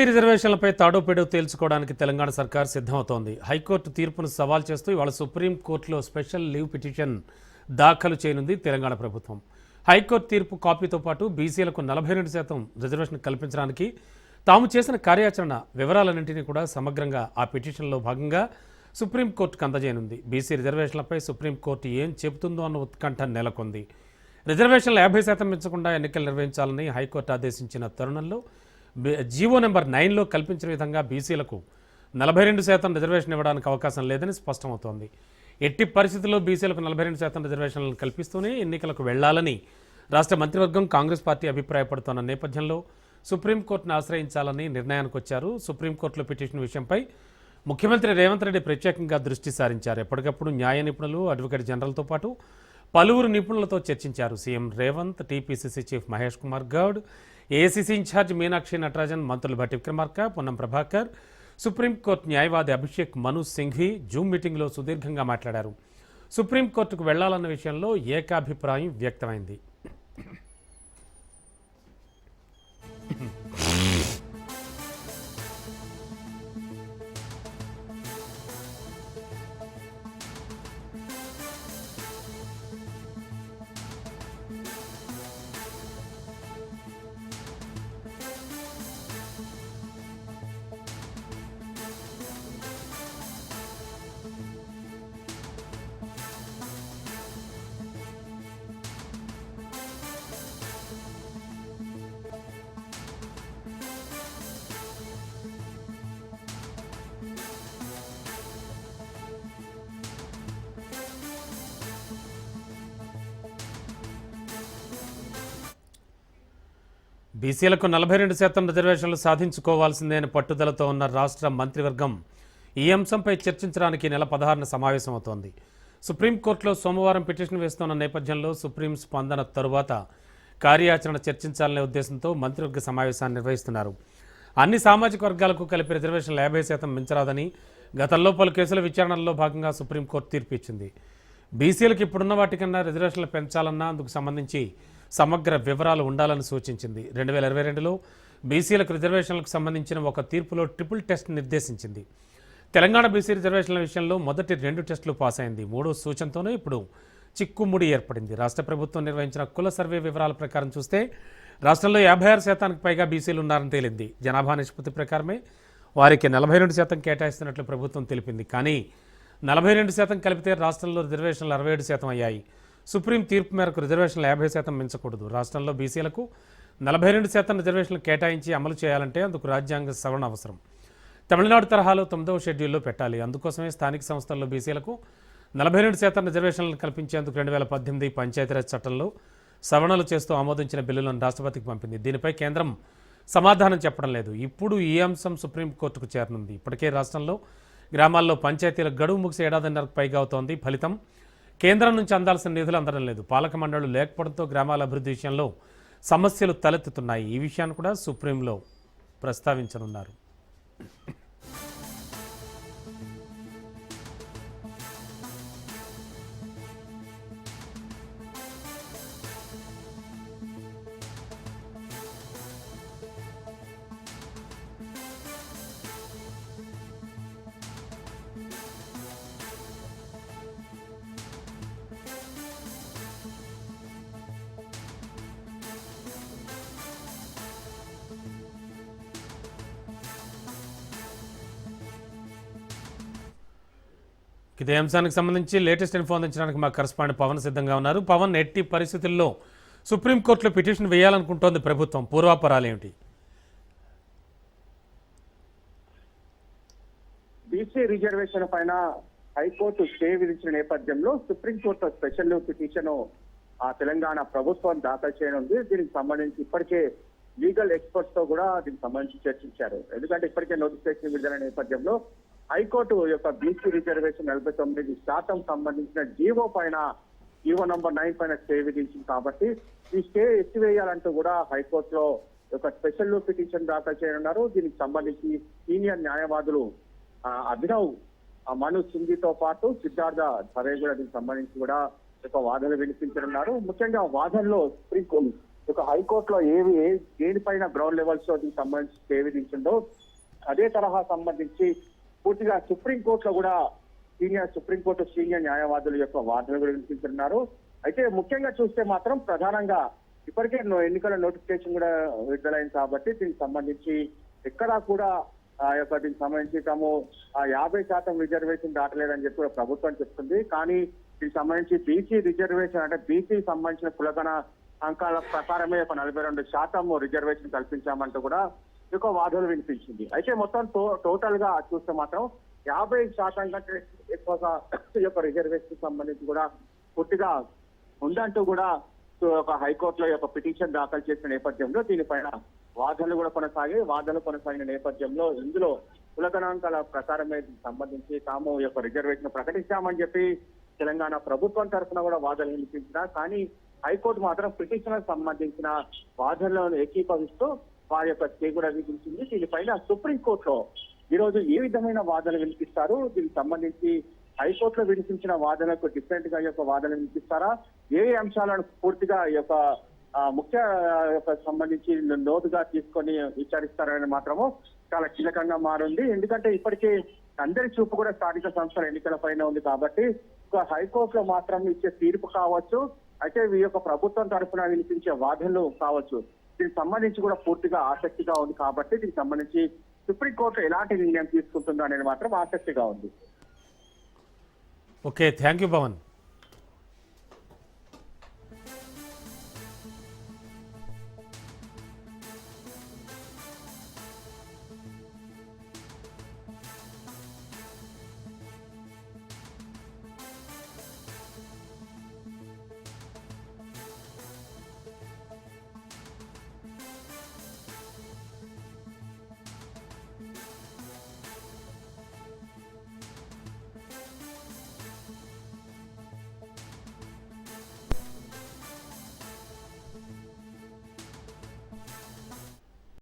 రిజర్వేషన్లపై తాడోపేడో తేల్చుకోవడానికి తెలంగాణ సర్కార్ సిద్ధమవుతోంది. హైకోర్టు తీర్పును సవాల్ చేస్తూ ఇవాళ సుప్రీంకోర్టులో స్పెషల్ లీవ్ పిటిషన్ దాఖలు చేయనుంది తెలంగాణ ప్రభుత్వం. హైకోర్టు తీర్పు కాపీతో పాటు బీసీలకు 42% రిజర్వేషన్ కల్పించడానికి తాము చేసిన కార్యాచరణ వివరాలన్నింటినీ కూడా సమగ్రంగా ఆ పిటిషన్లో భాగంగా సుప్రీంకోర్టుకు అందజేయనుంది. బీసీ రిజర్వేషన్లపై సుప్రీంకోర్టు ఏం చెబుతుందో అన్న ఉత్కంఠ నెలకొంది. రిజర్వేషన్లు 50% పెంచకుండా ఎన్నికలు నిర్వహించాలని హైకోర్టు ఆదేశించిన తరుణంలో జీవో నెంబర్ 9లో కల్పించిన విధంగా బీసీలకు 42% రిజర్వేషన్ ఇవ్వడానికి అవకాశం లేదని స్పష్టమవుతోంది. ఎట్టి పరిస్థితుల్లో బీసీలకు 42% రిజర్వేషన్లను కల్పిస్తూనే ఎన్నికలకు వెళ్లాలని రాష్ట్ర మంత్రివర్గం కాంగ్రెస్ పార్టీ అభిప్రాయపడుతున్న నేపథ్యంలో సుప్రీంకోర్టును ఆశ్రయించాలని నిర్ణయానికి వచ్చారు. సుప్రీంకోర్టులో పిటిషన్ విషయంపై ముఖ్యమంత్రి రేవంత్ రెడ్డి ప్రత్యేకంగా దృష్టి సారించారు. ఎప్పటికప్పుడు న్యాయ నిపుణులు, అడ్వకేట్ జనరల్తో పాటు పలువురు నిపుణులతో చర్చించారు. CM Revanth, TPCC chief Mahesh Kumar Goud, AICC incharge Meenakshi Natarajan, మంత్రులు భట్టి విక్రమార్క, పొన్నం ప్రభాకర్, సుప్రీంకోర్టు న్యాయవాది అభిషేక్ మను సింఘ్వి జూమ్ మీటింగ్లో సుదీర్ఘంగా మాట్లాడారు. సుప్రీంకోర్టుకు వెళ్లాలన్న విషయంలో ఏకాభిప్రాయం వ్యక్తమైంది. బీసీలకు 42% రిజర్వేషన్లు సాధించుకోవాల్సిందే అని పట్టుదలతో ఉన్న రాష్ట్ర మంత్రివర్గం ఈ అంశంపై చర్చించడానికి నెల 16న సమావేశమవుతోంది. సుప్రీంకోర్టులో సోమవారం పిటిషన్ వేస్తున్న నేపథ్యంలో సుప్రీం స్పందన తరువాత కార్యాచరణ చర్చించాలనే ఉద్దేశంతో మంత్రివర్గ సమావేశాన్ని నిర్వహిస్తున్నారు. అన్ని సామాజిక వర్గాలకు కలిపి రిజర్వేషన్లు 50% మించరాదని గతంలో పలు కేసుల విచారణలో భాగంగా సుప్రీంకోర్టు తీర్పు ఇచ్చింది. బీసీలకు ఇప్పుడున్న వాటికన్నా రిజర్వేషన్లు పెంచాలన్నా అందుకు సంబంధించి సమగ్ర వివరాలు ఉండాలని సూచించింది. 2022లో బీసీలకు రిజర్వేషన్లకు సంబంధించిన ఒక తీర్పులో ట్రిపుల్ టెస్ట్ నిర్దేశించింది. తెలంగాణ బీసీ రిజర్వేషన్ల విషయంలో మొదటి 2 టెస్టులు పాస్ అయింది. 3వ సూచనతోనే ఇప్పుడు చిక్కుముడి ఏర్పడింది. రాష్ట్ర ప్రభుత్వం నిర్వహించిన కుల సర్వే వివరాల ప్రకారం చూస్తే రాష్ట్రంలో 56% పైగా బీసీలు ఉన్నారని తేలింది. జనాభా నిష్పత్తి ప్రకారమే వారికి 42% కేటాయిస్తున్నట్లు ప్రభుత్వం తెలిపింది. కానీ 42% కలిపితే రాష్ట్రంలో రిజర్వేషన్లు 67% అయ్యాయి. సుప్రీం తీర్పు మేరకు రిజర్వేషన్లు 50% మించకూడదు. రాష్ట్రంలో బీసీలకు 42% రిజర్వేషన్లు కేటాయించి అమలు చేయాలంటే అందుకు రాజ్యాంగ సవరణ అవసరం. తమిళనాడు తరహాలో 9వ షెడ్యూల్లో పెట్టాలి. అందుకోసమే స్థానిక సంస్థల్లో బీసీలకు 42% రిజర్వేషన్లను కల్పించేందుకు 2018 పంచాయతీరాజ్ చట్టంలో సవరణలు చేస్తూ ఆమోదించిన బిల్లులను రాష్ట్రపతికి పంపింది. దీనిపై కేంద్రం సమాధానం చెప్పడం లేదు. ఇప్పుడు ఈ అంశం సుప్రీంకోర్టుకు చేరనుంది. ఇప్పటికే రాష్ట్రంలో గ్రామాల్లో పంచాయతీల గడువు ముగిసి ఏడాదిన్నరకు పైగా అవుతోంది. ఫలితం కేంద్రం నుంచి అందాల్సిన నిధులు అందడం లేదు. పాలక మండళ్లు లేకపోవడంతో గ్రామాల అభివృద్ధి విషయంలో సమస్యలు తలెత్తుతున్నాయి. ఈ విషయాన్ని కూడా సుప్రీంలో ప్రస్తావించనున్నారు. ఇదే అంశానికి సంబంధించి లేటెస్ట్ ఇన్ఫో అందించడానికి మా కరెస్పాండెంట్ పవన్ సిద్ధంగా ఉన్నారు. పవన్, ఎట్టి పరిస్థితుల్లో సుప్రీంకోర్టులో పిటిషన్ వేయాలనుకుంటోంది ప్రభుత్వం, పూర్వాపరాలేమిటి? బీసీ రిజర్వేషన్ పైన హైకోర్టు స్టే విధించిన నేపథ్యంలో సుప్రీంకోర్టు స్పెషల్ పిటిషన్ తెలంగాణ ప్రభుత్వం దాఖలు చేయనుంది. దీనికి సంబంధించి ఇప్పటికే లీగల్ ఎక్స్పర్ట్స్ తో కూడా దీనికి సంబంధించి చర్చించారు. ఎందుకంటే ఇప్పటికే నోటిఫికేషన్ విడుదల నేపథ్యంలో హైకోర్టు యొక్క బీసీ రిజర్వేషన్ 49% సంబంధించిన జీవో నంబర్ 9 పైన స్టే విధించింది. కాబట్టి ఈ స్టే ఎత్తివేయాలంటూ కూడా హైకోర్టులో ఒక స్పెషల్ పిటిషన్ దాఖలు చేయనున్నారు. దీనికి సంబంధించి సీనియర్ న్యాయవాదులు అభినవ్ మను సింఘ్వితో పాటు సిద్ధార్థ ధరే కూడా దీనికి సంబంధించి కూడా ఒక వాదనలు వినిపించనున్నారు. ముఖ్యంగా వాదనలో ఇక హైకోర్టులో దేనిపైన గ్రౌండ్ లెవెల్స్ దీనికి సంబంధించి స్టే విధించిందో అదే తరహా సంబంధించి పూర్తిగా సుప్రీంకోర్టులో కూడా సుప్రీంకోర్టు సీనియర్ న్యాయవాదుల యొక్క వాదనలు కూడా వినిపించున్నారు. అయితే ముఖ్యంగా చూస్తే మాత్రం ప్రధానంగా ఇప్పటికే ఎన్నికల నోటిఫికేషన్ కూడా విడుదలైంది కాబట్టి దీనికి సంబంధించి ఎక్కడా కూడా దీనికి సంబంధించి తాము 50% రిజర్వేషన్ దాటలేదని చెప్పి కూడా ప్రభుత్వం చెప్తుంది. కానీ దీనికి సంబంధించి బీసీ రిజర్వేషన్ అంటే బీసీ సంబంధించిన కులగణ అంకాల ప్రకారమే 42% రిజర్వేషన్ కల్పించామంటూ కూడా ఎక్కువ వాదనలు వినిపించింది. అయితే మొత్తం టోటల్ గా చూస్తే మాత్రం 50% కంటే ఎక్కువగా ఈ యొక్క రిజర్వేషన్ సంబంధించి కూడా పూర్తిగా ఉందంటూ కూడా ఒక హైకోర్టులో యొక్క పిటిషన్ దాఖలు చేసిన నేపథ్యంలో దీనిపైన వాదనలు కొనసాగిన నేపథ్యంలో ఇందులో కులగణాంకాల ప్రకారమే సంబంధించి తాము ఈ యొక్క రిజర్వేషన్ ప్రకటించామని చెప్పి తెలంగాణ ప్రభుత్వం తరఫున కూడా వాదనలు వినిపించిన కానీ హైకోర్టు మాత్రం పిటిషన్ సంబంధించిన వాదనలను ఏకీభవిస్తూ వారి యొక్క స్టే కూడా విధించింది. దీనిపైన సుప్రీంకోర్టులో ఈ రోజు ఏ విధమైన వాదనలు వినిపిస్తారు, దీనికి సంబంధించి హైకోర్టులో వినిపించిన వాదనలకు డిఫరెంట్ గా ఈ యొక్క వాదనలు వినిపిస్తారా, ఏ అంశాలను పూర్తిగా ఈ యొక్క ముఖ్య సంబంధించి నోటుగా తీసుకొని విచారిస్తారని మాత్రము చాలా కీలకంగా మారింది. ఎందుకంటే ఇప్పటికే అందరి చూపు కూడా స్థానిక సంస్థల ఎన్నికల పైన ఉంది కాబట్టి హైకోర్టులో మాత్రం ఇచ్చే తీర్పు కావచ్చు, అయితే ఈ యొక్క ప్రభుత్వం తరఫున వినిపించే వాదనలు కావచ్చు, దీనికి సంబంధించి కూడా పూర్తిగా ఆసక్తిగా ఉంది కాబట్టి దీనికి సంబంధించి సుప్రీంకోర్టు ఎలాంటి నిర్ణయం తీసుకుంటుందో అనేది మాత్రం ఆసక్తిగా ఉంది. Okay, thank you Bhavan.